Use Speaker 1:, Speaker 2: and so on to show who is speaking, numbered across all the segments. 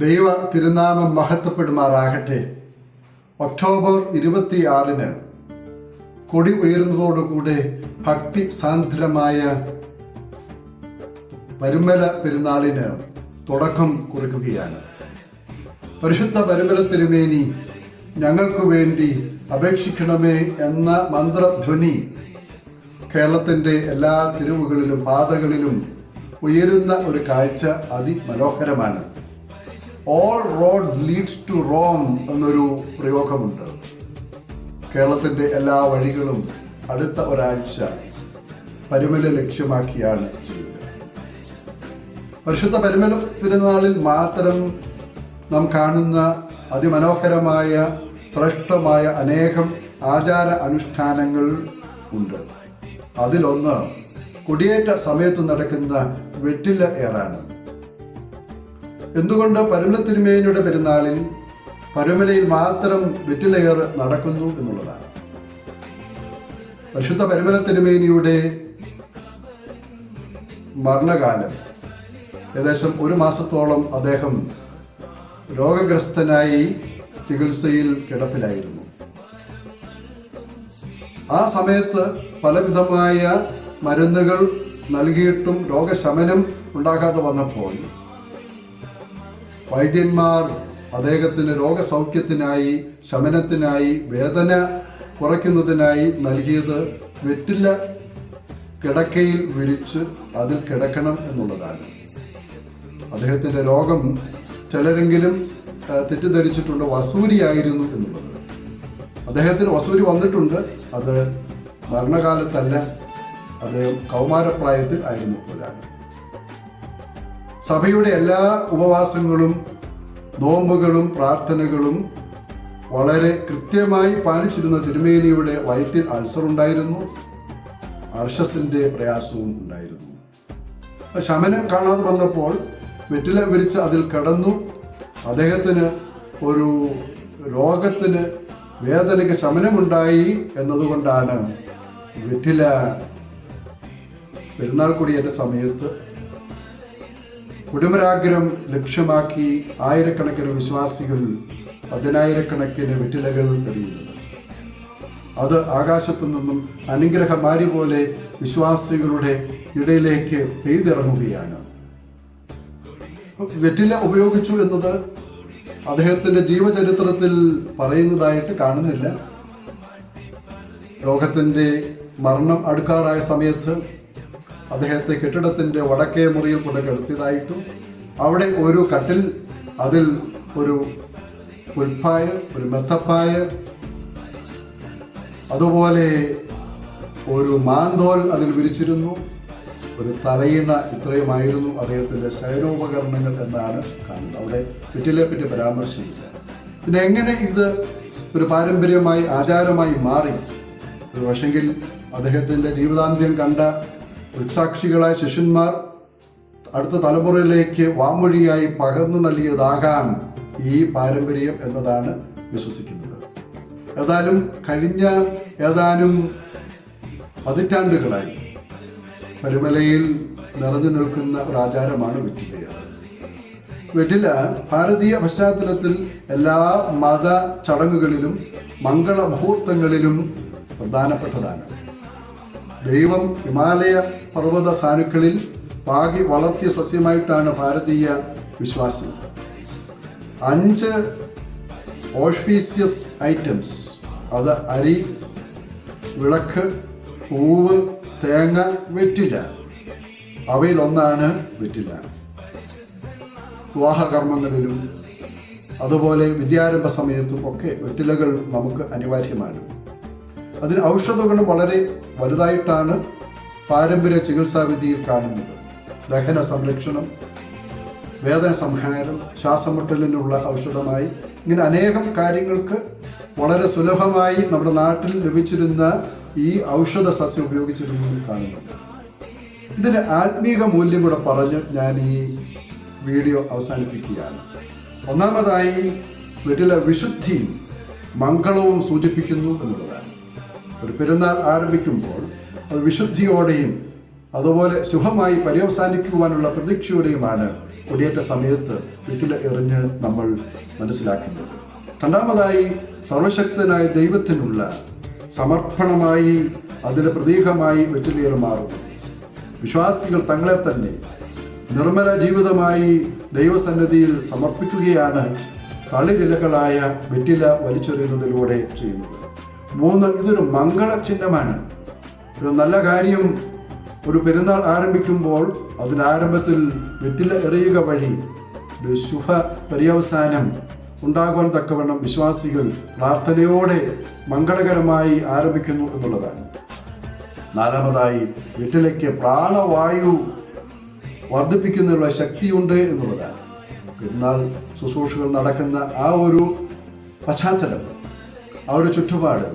Speaker 1: ദൈവ തിരുനാമം മഹത്വപ്പെടുമാറാകട്ടെ. ഒക്ടോബർ 26 കൊടി ഉയരുന്നതോടുകൂടെ ഭക്തി സാന്ദ്രമായ പരുമല പെരുന്നാളിന് തുടക്കം കുറിക്കുകയാണ്. പരിശുദ്ധ പരുമല തിരുമേനി ഞങ്ങൾക്ക് വേണ്ടി അപേക്ഷിക്കണമേ എന്ന മന്ത്രധ്വനി കേരളത്തിൻ്റെ എല്ലാ തെരുവുകളിലും പാതകളിലും ഉയരുന്ന ഒരു കാഴ്ച അതിമനോഹരമാണ്. All roads leads to Rome എന്നൊരു പ്രയോഗമുണ്ട്. കേരളത്തിൻ്റെ എല്ലാ വഴികളും അടുത്ത ഒരാഴ്ച പരുമല ലക്ഷ്യമാക്കിയാണ് ചെയ്യുന്നത്. പരിശുദ്ധ പരുമല തിരുനാളിൽ മാത്രം നാം കാണുന്ന അതിമനോഹരമായ ശ്രേഷ്ഠമായ അനേകം ആചാര അനുഷ്ഠാനങ്ങൾ ഉണ്ട്. അതിലൊന്ന് കൊടിയേറ്റ സമയത്ത് നടക്കുന്ന വെറ്റില ഏറാണ്. എന്തുകൊണ്ട് പരുമല തിരുമേനിയുടെ പെരുന്നാളിൽ പരുമലയിൽ മാത്രം വെറ്റിലയേർ നടക്കുന്നു എന്നുള്ളതാണ്. പരിശുദ്ധ പരുമല തിരുമേനിയുടെ മരണകാലം ഏകദേശം 1 മാസത്തോളം അദ്ദേഹം രോഗഗ്രസ്തനായി ചികിത്സയിൽ കിടപ്പിലായിരുന്നു. ആ സമയത്ത് പലവിധമായ മരുന്നുകൾ നൽകിയിട്ടും രോഗശമനം ഉണ്ടാകാതെ വന്നപ്പോൾ വൈദ്യന്മാർ അദ്ദേഹത്തിന് രോഗസൗഖ്യത്തിനായി, ശമനത്തിനായി, വേദന കുറയ്ക്കുന്നതിനായി നൽകിയത് വെറ്റില കിടക്കയിൽ വിരിച്ച് അതിൽ കിടക്കണം എന്നുള്ളതാണ്. അദ്ദേഹത്തിൻ്റെ രോഗം ചിലരെങ്കിലും തെറ്റിദ്ധരിച്ചിട്ടുണ്ട് വസൂരിയായിരുന്നു എന്നുള്ളത്. അദ്ദേഹത്തിന് വസൂരി വന്നിട്ടുണ്ട്. അത് മരണകാലത്തല്ല, അത് കൗമാരപ്രായത്തിൽ ആയിരുന്നപ്പോഴാണ്. സഭയുടെ എല്ലാ ഉപവാസങ്ങളും നോമ്പുകളും പ്രാർത്ഥനകളും വളരെ കൃത്യമായി പാലിച്ചിരുന്ന തിരുമേനിയുടെ വയറ്റിൽ അൾസർ ഉണ്ടായിരുന്നു, അർശസിന്റെ പ്രയാസവും ഉണ്ടായിരുന്നു. ശമനം കാണാതെ വന്നപ്പോൾ വെറ്റില വിരിച്ച് അതിൽ കിടന്നു. അദ്ദേഹത്തിന് ഒരു രോഗത്തിന് വേദനയ്ക്ക് ശമനമുണ്ടായി എന്നതുകൊണ്ടാണ് വെറ്റില പെരുന്നാൾ കൊടിയേറ്റ സമയത്ത് കുടുംബരാഗ്രഹം ലക്ഷ്യമാക്കി ആയിരക്കണക്കിന് വിശ്വാസികൾ 10,000-കണക്കിന് വെറ്റിലകൾ എറിയുന്നത്. അത് ആകാശത്തു നിന്നും അനുഗ്രഹമാരി പോലെ വിശ്വാസികളുടെ ഇടയിലേക്ക് പെയ്തിറങ്ങുകയാണ്. വെറ്റില ഉപയോഗിച്ചു എന്നത് അദ്ദേഹത്തിൻ്റെ ജീവചരിത്രത്തിൽ പറയുന്നതായിട്ട് കാണുന്നില്ല. രോഗത്തിൻ്റെ മരണം അടുക്കാറായ സമയത്ത് അദ്ദേഹത്തെ കെട്ടിടത്തിൻ്റെ വടക്കേ മുറിയിൽ കൊണ്ട് കിടത്തിയതായിട്ടും അവിടെ ഒരു കട്ടിൽ, അതിൽ ഒരു പുൽപ്പായ, ഒരു മെത്തപ്പായ, അതുപോലെ ഒരു മാന്തോൽ അതിൽ വിരിച്ചിരുന്നു, ഒരു തലയിണ, ഇത്രയുമായിരുന്നു അദ്ദേഹത്തിൻ്റെ ശയനോപകരണങ്ങൾ എന്നാണ് കാണുന്നത്. അവിടെ വെറ്റിലയെ പറ്റി പരാമർശിച്ചില്ല. പിന്നെ എങ്ങനെ ഇത് ഒരു പാരമ്പര്യമായി ആചാരമായി മാറി? ഒരു പക്ഷെങ്കിൽ അദ്ദേഹത്തിൻ്റെ ജീവിതാന്ത്യം കണ്ട ദൃക്സാക്ഷികളായ ശിഷ്യന്മാർ അടുത്ത തലമുറയിലേക്ക് വാമൊഴിയായി പകർന്നു നൽകിയതാകാം ഈ പാരമ്പര്യം എന്നതാണ് വിശ്വസിക്കുന്നത്. ഏതായാലും കഴിഞ്ഞ ഏതാനും പതിറ്റാണ്ടുകളായി പരുമലയിൽ നിറഞ്ഞു നിൽക്കുന്ന ഒരു ആചാരമാണ് വെറ്റില. വെറ്റില ഭാരതീയ പശ്ചാത്തലത്തിൽ എല്ലാ മത ചടങ്ങുകളിലും മംഗള മുഹൂർത്തങ്ങളിലും പ്രധാനപ്പെട്ടതാണ്. ദൈവം ഹിമാലയ പർവ്വത സാനുക്കളിൽ പാകി വളർത്തിയ സസ്യമായിട്ടാണ് ഭാരതീയ വിശ്വാസം. 5 ഓഷ്പീഷ്യസ് ഐറ്റംസ്, അത് അരി, വിളക്ക്, പൂവ്, തേങ്ങ, വെറ്റില, അവയിലൊന്നാണ് വെറ്റില. വിവാഹകർമ്മങ്ങളിലും അതുപോലെ വിദ്യാരംഭ സമയത്തും ഒക്കെ വെറ്റിലകൾ നമുക്ക് അനിവാര്യമാണ്. അതിന് ഔഷധഗുണം വളരെ വലുതായിട്ടാണ് പാരമ്പര്യ ചികിത്സാവിധിയിൽ കാണുന്നത്. ദഹന സംരക്ഷണം, വേദന സംഹാരം, ശ്വാസമുട്ടലിനുള്ള ഔഷധമായി, ഇങ്ങനെ അനേകം കാര്യങ്ങൾക്ക് വളരെ സുലഭമായി നമ്മുടെ നാട്ടിൽ ലഭിച്ചിരുന്ന ഈ ഔഷധ സസ്യം ഉപയോഗിച്ചിരുന്നതിൽ കാണുന്നുണ്ട്. ഇതിന് ആത്മീക മൂല്യം കൂടെ പറഞ്ഞ് ഞാൻ ഈ വീഡിയോ അവസാനിപ്പിക്കുകയാണ്. ഒന്നാമതായി വെറ്റില വിശുദ്ധിയും മംഗളവും സൂചിപ്പിക്കുന്നു എന്നുള്ളതാണ്. ഒരു പെരുന്നാൾ ആരംഭിക്കുമ്പോൾ അത് വിശുദ്ധിയോടെയും അതുപോലെ ശുഭമായി പര്യവസാനിക്കുവാനുള്ള പ്രതീക്ഷയോടെയുമാണ് കൊടിയേറ്റ സമയത്ത് വെറ്റില എറിഞ്ഞ് നമ്മൾ മനസ്സിലാക്കുന്നത്. രണ്ടാമതായി, സർവശക്തനായ ദൈവത്തിനുള്ള സമർപ്പണമായി, അതിൻ്റെ പ്രതീകമായി വെറ്റിലയേർ മാറുന്നു. വിശ്വാസികൾ തങ്ങളെ തന്നെ നിർമ്മല ജീവിതമായി ദൈവസന്നിധിയിൽ സമർപ്പിക്കുകയാണ് തളിരിലകളായ വെറ്റില വലിച്ചെറിയുന്നതിലൂടെ ചെയ്യുന്നത്. 3, ഇതൊരു മംഗള ചിഹ്നമാണ്. ഒരു നല്ല കാര്യം, ഒരു പെരുന്നാൾ ആരംഭിക്കുമ്പോൾ അതിൻ്റെ ആരംഭത്തിൽ വെറ്റില എറിയുക വഴി ഒരു ശുഭ പര്യവസാനം ഉണ്ടാകുവാൻ തക്കവണ്ണം വിശ്വാസികൾ പ്രാർത്ഥനയോടെ മംഗളകരമായി ആരംഭിക്കുന്നു എന്നുള്ളതാണ്. 4, വെറ്റിലയ്ക്ക് പ്രാണവായു വർദ്ധിപ്പിക്കുന്നതിനുള്ള ശക്തിയുണ്ട് എന്നുള്ളതാണ്. പെരുന്നാൾ ശുശ്രൂഷകൾ നടക്കുന്ന ആ ഒരു പശ്ചാത്തലം, ആ ഒരു ചുറ്റുപാട്,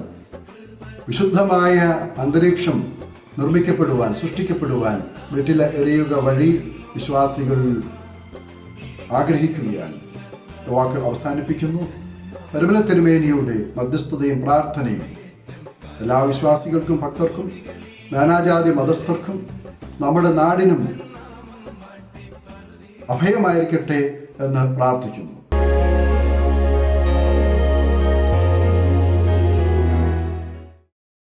Speaker 1: വിശുദ്ധമായ അന്തരീക്ഷം നിർമ്മിക്കപ്പെടുവാൻ, സൃഷ്ടിക്കപ്പെടുവാൻ വെറ്റില എറിയുക വഴി വിശ്വാസികൾ ആഗ്രഹിക്കുകയാണ്. വാക്കുകൾ അവസാനിപ്പിക്കുന്നു. പരിമല തിരുമേനിയുടെ മധ്യസ്ഥതയും പ്രാർത്ഥനയും എല്ലാ വിശ്വാസികൾക്കും, ഭക്തർക്കും, നാനാജാതി മതസ്ഥർക്കും, നമ്മുടെ നാടിനും അഭയമായിരിക്കട്ടെ എന്ന് പ്രാർത്ഥിക്കുന്നു.